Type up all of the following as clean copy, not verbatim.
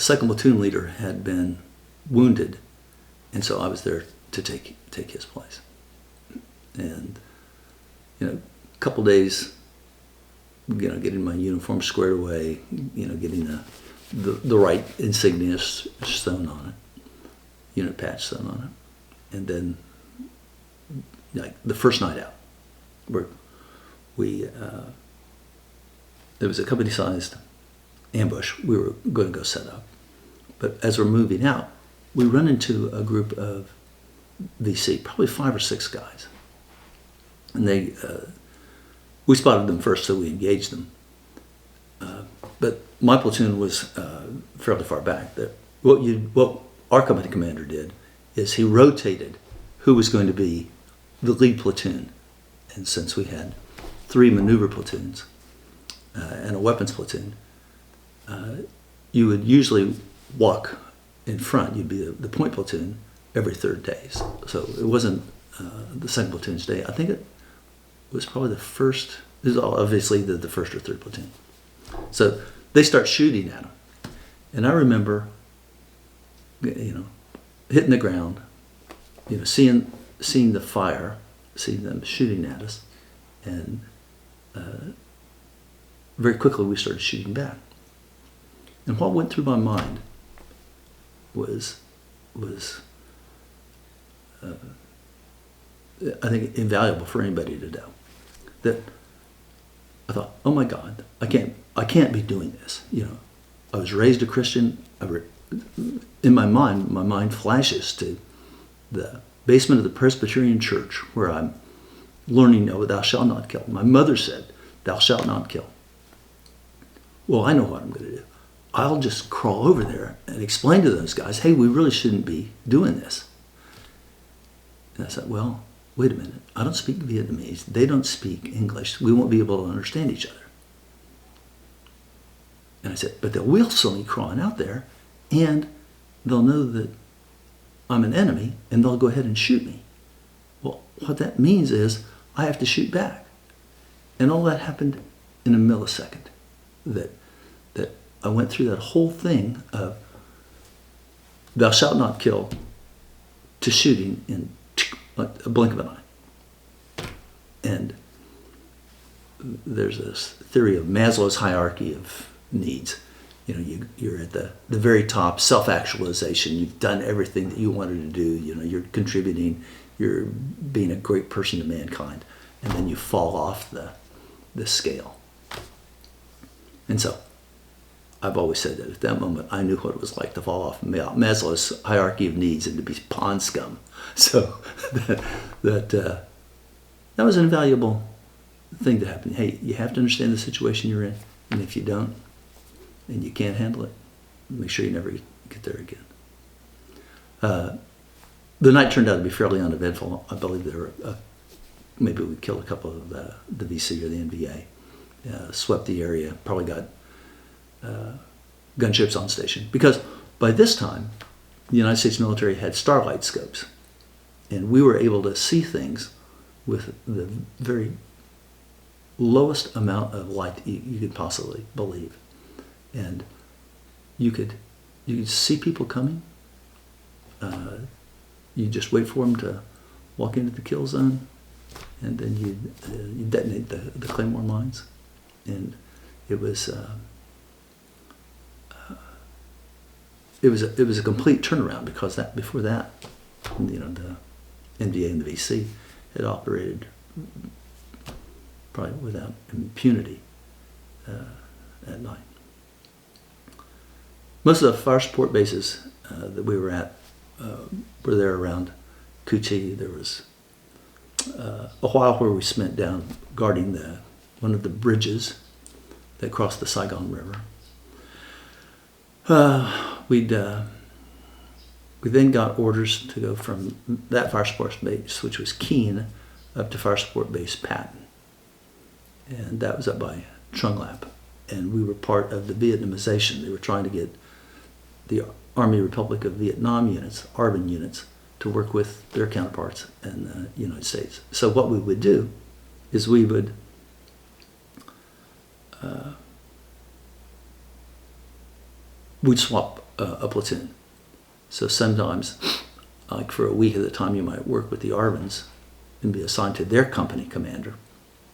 second platoon leader had been wounded, and so I was there to take his place. And a couple days, getting my uniform squared away, getting the right insignia sewn on it, unit patch sewn on it, and then the first night out, where there was a company-sized ambush we were going to go set up, but as we're moving out, we run into a group of VC, probably 5 or 6 guys, and we spotted them first, so we engaged them. But my platoon was fairly far back. What our company commander did is he rotated who was going to be the lead platoon. And since we had 3 maneuver platoons and a weapons platoon, you would usually walk in front. You'd be the point platoon every 3rd day. So it wasn't the second platoon's day. I think it was probably the first. This is obviously the first or 3rd platoon. So they start shooting at them, and I remember, hitting the ground, seeing the fire, seeing them shooting at us, and very quickly we started shooting back. And what went through my mind was I think invaluable for anybody to know. That I thought, oh my God, I can't be doing this. I was raised a Christian. In my mind flashes to the basement of the Presbyterian church where I'm learning, thou shalt not kill. My mother said, thou shalt not kill. Well, I know what I'm going to do. I'll just crawl over there and explain to those guys, hey, we really shouldn't be doing this. And I said, well, wait a minute. I don't speak Vietnamese. They don't speak English. We won't be able to understand each other. And I said, but they'll willfully crawling out there, and they'll know that I'm an enemy, and they'll go ahead and shoot me. Well, what that means is I have to shoot back. And all that happened in a millisecond. That I went through that whole thing of thou shalt not kill to shooting in like a blink of an eye. And there's this theory of Maslow's hierarchy of needs. You're at the very top, self-actualization. You've done everything that you wanted to do. You're contributing. You're being a great person to mankind. And then you fall off the scale. And so I've always said that at that moment, I knew what it was like to fall off Maslow's hierarchy of needs and to be pond scum. So that was an invaluable thing to happen. Hey, you have to understand the situation you're in, and if you don't, and you can't handle it, make sure you never get there again. The night turned out to be fairly uneventful. I believe there were maybe we killed a couple of the VC or the NVA, swept the area, probably got gunships on station, because by this time the United States military had starlight scopes, and we were able to see things with the very lowest amount of light you could possibly believe, and you could see people coming. You just wait for them to walk into the kill zone, and then you detonate the Claymore mines, and it was a complete turnaround, because before that, the NVA and the VC had operated probably without impunity at night. Most of the fire support bases that we were at were there around Cu Chi. There was a while where we spent down guarding one of the bridges that crossed the Saigon River. We then got orders to go from that fire support base, which was Keene, up to fire support base Patton, and that was up by Trung Lap. And we were part of the Vietnamization. They were trying to get the Army Republic of Vietnam units, ARVN units, to work with their counterparts in the United States. So what we would do is we would we'd swap a platoon. So sometimes, like for a week at a time, you might work with the ARVNs and be assigned to their company commander,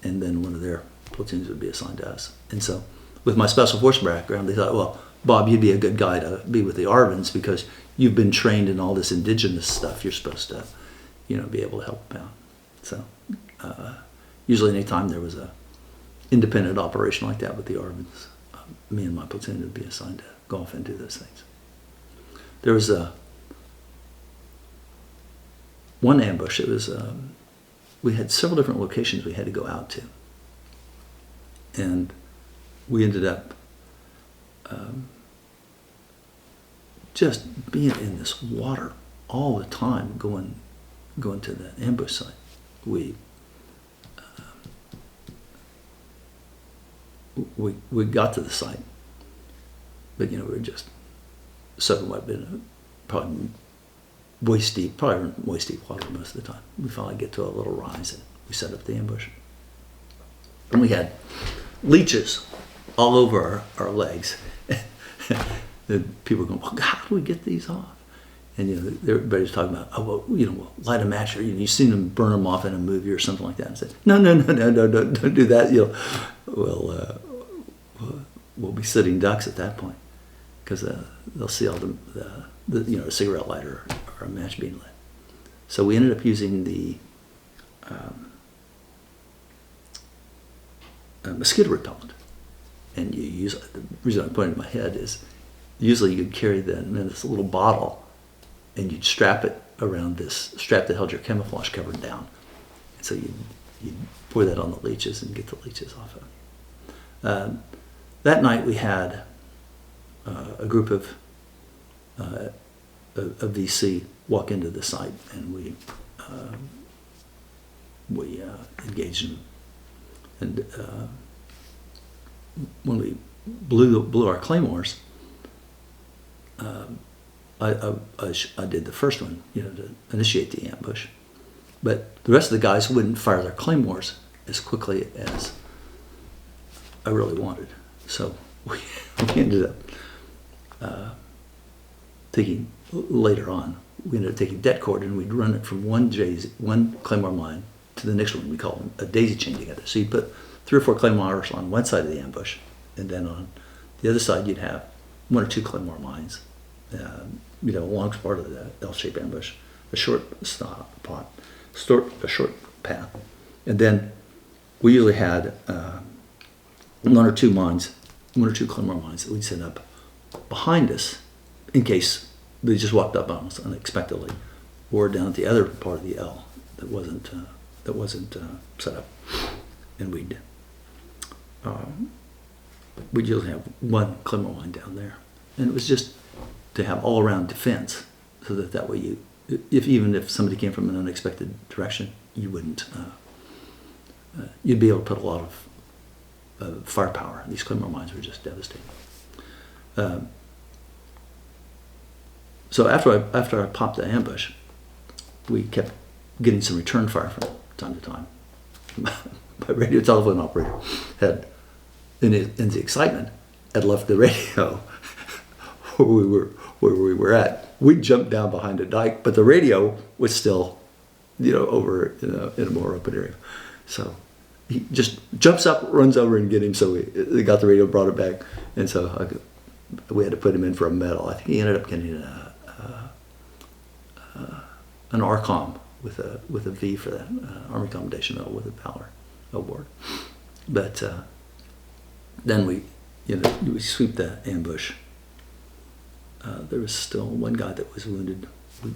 and then one of their platoons would be assigned to us. And so with my special forces background, they thought, well, Bob, you'd be a good guy to be with the ARVNs because you've been trained in all this indigenous stuff. You're supposed to, be able to help them out. So usually anytime there was a independent operation like that with the ARVNs, me and my platoon would be assigned to go off and do those things. There was one ambush. It was we had several different locations we had to go out to, and we ended up just being in this water all the time, going to the ambush site. We got to the site, but we were just soaking what had been probably waist deep water most of the time. We finally get to a little rise and we set up the ambush. And we had leeches all over our legs. The people were going, well, how do we get these off? And everybody's talking about, we'll light a match, or you've seen them burn them off in a movie or something like that. And said, no, don't do that. We'll be sitting ducks at that point, because they'll see all the a cigarette lighter or a match being lit. So we ended up using the mosquito repellent. And you use, the reason I'm pointing to my head is, usually you'd carry this little bottle, and you'd strap it around this strap that held your camouflage cover down. And so you'd pour that on the leeches and get the leeches off of it. That night we had a group of VC walk into the site, and we engaged them. And when we blew our claymores, I did the first one, to initiate the ambush. But the rest of the guys wouldn't fire their claymores as quickly as I really wanted. So we ended up taking, later on, we ended up taking det cord, and we'd run it from one claymore mine to the next one. We call them a daisy chain together. So you'd put 3 or 4 claymores on one side of the ambush, and then on the other side you'd have 1 or 2 claymore mines. Along part of the L-shaped ambush, a short path, and then we usually had 1 or 2 claymore mines that we'd set up behind us in case they just walked up on us unexpectedly, or down at the other part of the L that wasn't set up, and we'd usually have 1 claymore mine down there, and it was just to have all-around defense, so that way even if somebody came from an unexpected direction, you wouldn't. You'd be able to put a lot of firepower. These claymore mines were just devastating. So after I popped the ambush, we kept getting some return fire from time to time. My radio telephone operator had, in the excitement, had left the radio where we were at. We jumped down behind a dike, but the radio was still, over in a more open area. So he just jumps up, runs over and get him. So we got the radio, brought it back, and so we had to put him in for a medal. I think he ended up getting an ARCOM with a V for that, Army Commendation Medal with a Valor Award. But then we sweep the ambush. There was still 1 guy that was wounded. We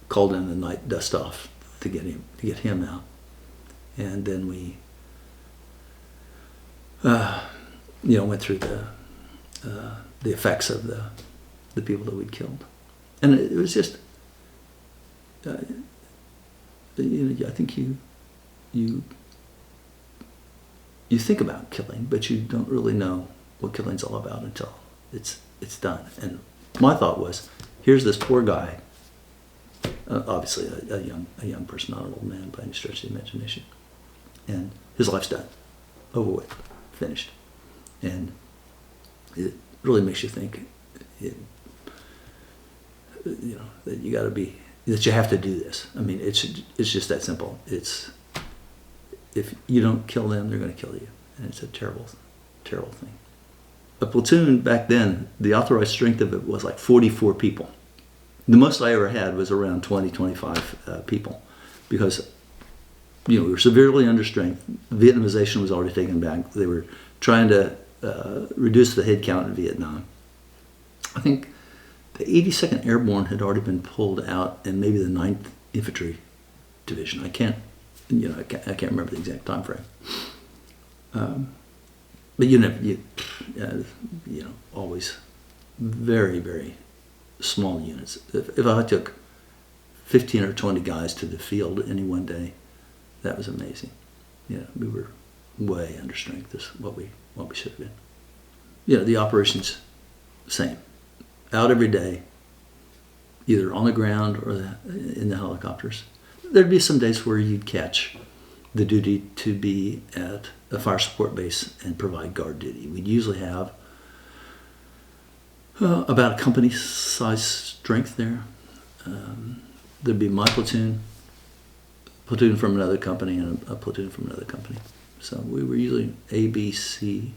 called in the night dust off to get him out, and then we went through the effects of the people that we'd killed, and it was just I think you think about killing, but you don't really know what killing's all about until it's done. And my thought was, here's this poor guy, obviously a young person, not an old man by any stretch of the imagination, and his life's done, over with, finished. And it really makes you think, that you got to be, that you have to do this. I mean, it's just that simple. It's, if you don't kill them, they're going to kill you, and it's a terrible, terrible thing. A platoon back then, the authorized strength of it was like 44 people. The most I ever had was around 20, 25 people, because we were severely under strength. Vietnamization was already taken back. They were trying to reduce the head count in Vietnam. I think the 82nd Airborne had already been pulled out, and maybe the 9th Infantry Division. I can't remember the exact time frame. But always very, very small units. If I took 15 or 20 guys to the field any one day, that was amazing. We were way under strength. This what we should have been. The operations, same. Out every day, either on the ground or in the helicopters. There'd be some days where you'd catch the duty to be at a fire support base and provide guard duty. We'd usually have about a company size strength there. There'd be my platoon from another company, and a platoon from another company. So we were usually A, B, C,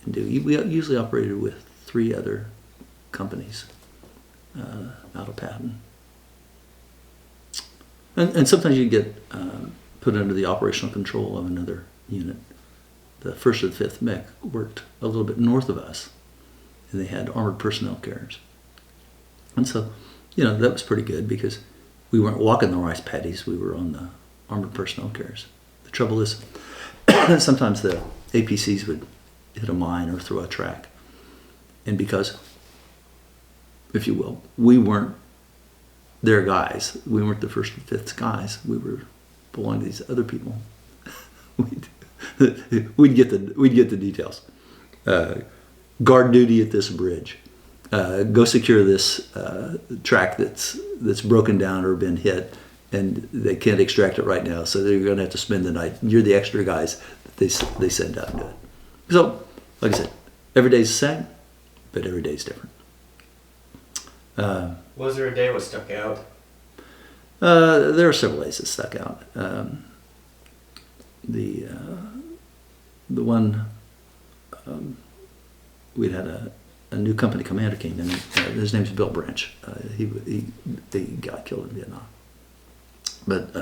and D. We usually operated with 3 other companies out of Patton. And sometimes you get put under the operational control of another unit. The 1st or the 5th Mech worked a little bit north of us, and they had armored personnel carriers. And so, that was pretty good, because we weren't walking the rice paddies, we were on the armored personnel carriers. The trouble is, sometimes the APCs would hit a mine or throw a track. And because, if you will, we weren't their guys, we weren't the 1st and 5th guys, we were belonging to these other people. We'd get the details. Guard duty at this bridge. Go secure this track that's broken down or been hit, and they can't extract it right now, so they're going to have to spend the night. You're the extra guys that they send out and do it. So, like I said, every day's the same, but every day's different. Was there a day what stuck out? There are several days that stuck out. The one, we'd had a new company commander came in. His name's Bill Branch. He got killed in Vietnam. But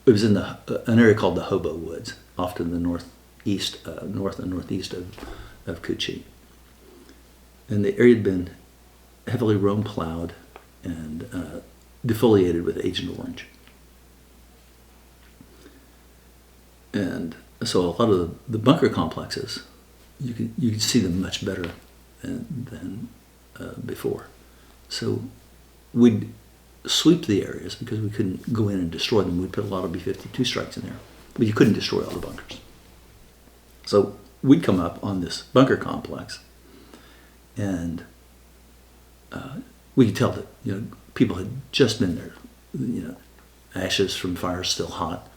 it was in an area called the Hobo Woods, off to the north and northeast of Cu Chi. And the area had been heavily roam plowed and defoliated with Agent Orange. And so a lot of the bunker complexes, you could see them much better than before. So we'd sweep the areas because we couldn't go in and destroy them. We'd put a lot of B-52 strikes in there, but you couldn't destroy all the bunkers. So we'd come up on this bunker complex, and we could tell that people had just been there. Ashes from fires still hot.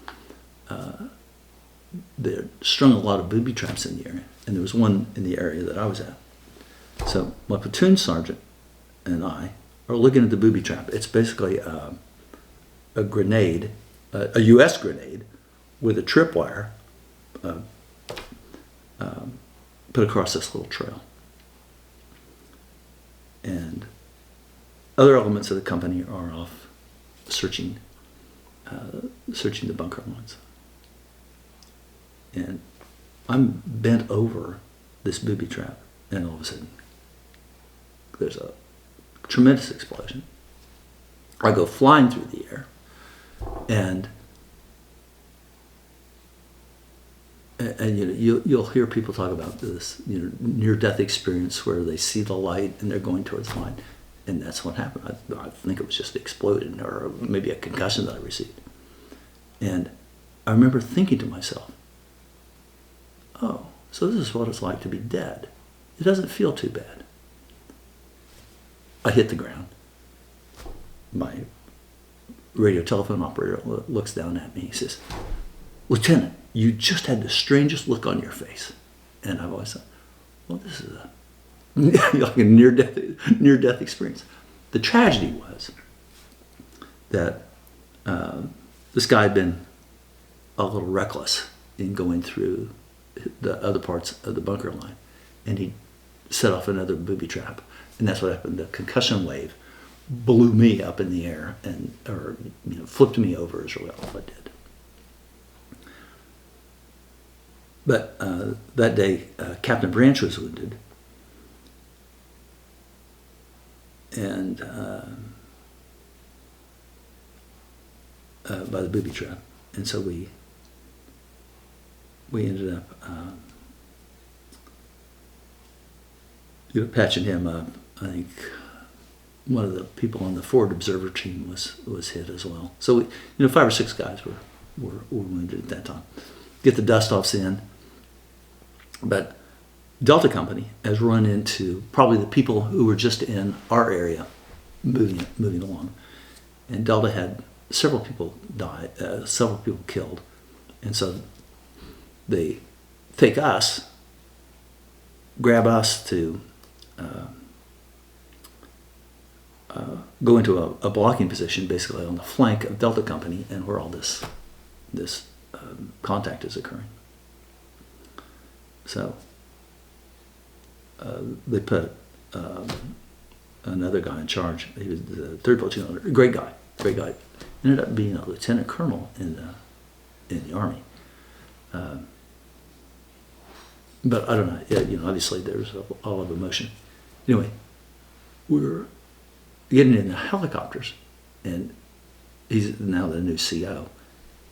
They had strung a lot of booby traps in the area, and there was one in the area that I was at. So my platoon sergeant and I are looking at the booby trap. It's basically a grenade, a U.S. grenade, with a tripwire put across this little trail. And other elements of the company are off searching the bunker lines. And I'm bent over this booby trap, and all of a sudden, there's a tremendous explosion. I go flying through the air, and you'll hear people talk about this near-death experience where they see the light and they're going towards the light, and that's what happened. I think it was just exploded, or maybe a concussion that I received. And I remember thinking to myself, oh, so this is what it's like to be dead. It doesn't feel too bad. I hit the ground. My radio telephone operator looks down at me. He says, "Lieutenant, you just had the strangest look on your face." And I've always thought, well, this is like a near-death experience. The tragedy was that this guy had been a little reckless in going through the other parts of the bunker line, and he set off another booby trap, and that's what happened. The concussion wave blew me up in the air or flipped me over is really all it did. But that day, Captain Branch was wounded, and by the booby trap, and so we ended up patching him up. I think one of the people on the forward observer team was hit as well. So 5 or 6 guys were wounded at that time. Get the dust-offs in, but Delta Company has run into probably the people who were just in our area moving along, and Delta had several people die, several people killed, and so they take us, grab us to go into a blocking position, basically on the flank of Delta Company, and where all this contact is occurring. So they put another guy in charge. He was the 3rd platoon leader. Great guy. Ended up being a lieutenant colonel in the Army. But I don't know. Obviously there's a lot of emotion. Anyway, we're getting in the helicopters, and he's now the new CO,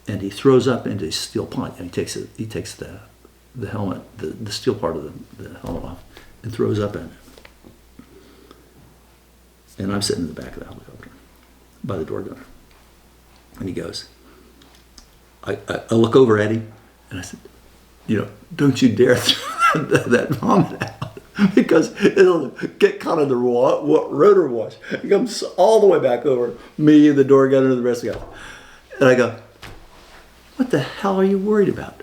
and he throws up into his steel pot, and he takes the helmet, the steel part of the helmet off, and throws up in it. And I'm sitting in the back of the helicopter by the door gunner, and he goes, I look over at him, and I said, don't you dare throw that vomit out, because it'll get caught in the rotor wash. It comes all the way back over me, the door gunner, and the rest of the guys. And I go, what the hell are you worried about?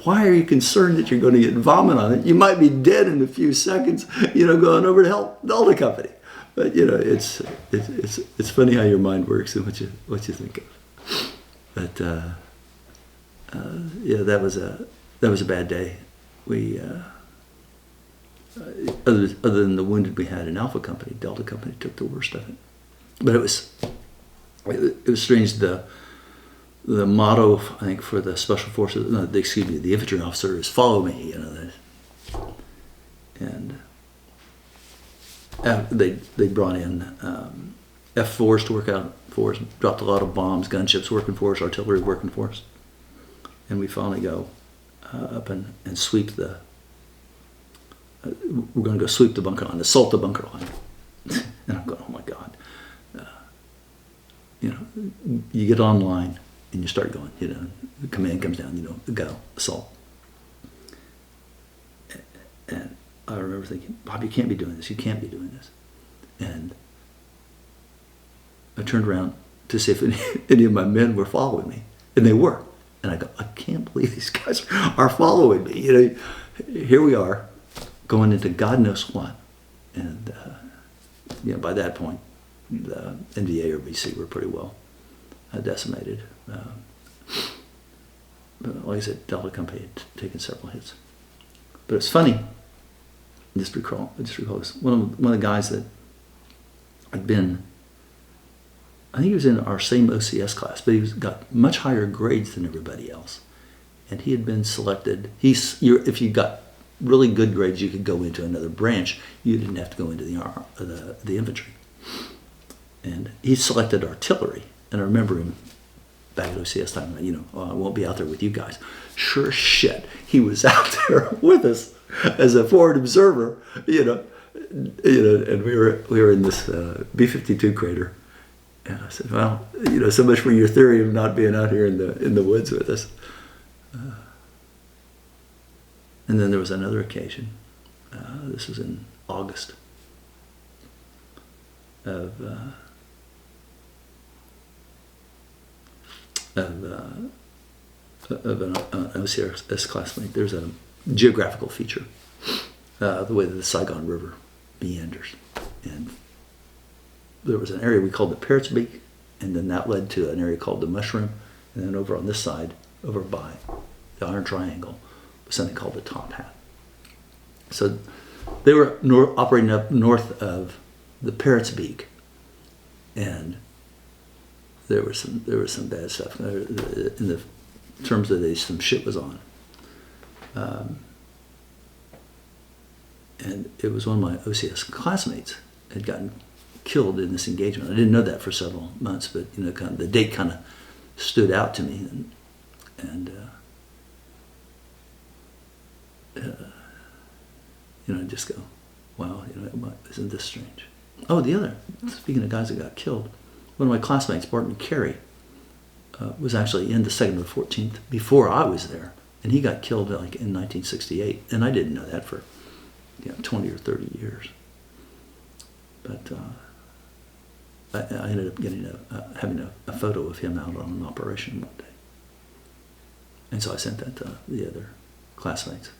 Why are you concerned that you're going to get vomit on it? You might be dead in a few seconds, going over to help Delta Company. But it's funny how your mind works and what you think of. But that was a bad day. We other than the wounded we had in Alpha Company, Delta Company took the worst of it. But it was strange. The motto, I think, for the special forces, the infantry officer is "Follow me." And they brought in F4s to work out for us, dropped a lot of bombs, gunships working for us, artillery working for us, and we finally go up and sweep the. We're going to go sweep the bunker line, assault the bunker line, and I'm going, oh my God, you get online. And you start going, the command comes down, go, assault. And I remember thinking, Bob, you can't be doing this. You can't be doing this. And I turned around to see if any of my men were following me. And they were. And I go, I can't believe these guys are following me. Here we are, going into God knows what. And, by that point, the NVA or BC were pretty well decimated. But like I said, Delta Company had taken several hits. But it's funny. I just recall this. One of the guys that had been, I think he was in our same OCS class, but he got much higher grades than everybody else. And he had been selected. If you got really good grades, you could go into another branch. You didn't have to go into the infantry. And he selected artillery. And I remember him back at OCS time, I won't be out there with you guys. Sure shit, he was out there with us as a forward observer, and we were in this B-52 crater. And I said, well, so much for your theory of not being out here in the woods with us. And then there was another occasion. This was in August of an OCS classmate. There's a geographical feature the way that the Saigon River meanders. And there was an area we called the Parrot's Beak, and then that led to an area called the Mushroom, and then over on this side, over by the Iron Triangle, was something called the Top Hat. So they were operating up north of the Parrot's Beak, and there was some bad stuff in the terms of some shit was on. And it was one of my OCS classmates had gotten killed in this engagement. I didn't know that for several months, but kind of, the date kind of stood out to me, and just go, wow, isn't this strange? Oh, speaking of guys that got killed, one of my classmates, Barton Carey, was actually in the 2nd of the 14th before I was there, and he got killed like in 1968, and I didn't know that for 20 or 30 years. But I ended up having a photo of him out on an operation one day, and so I sent that to the other classmates.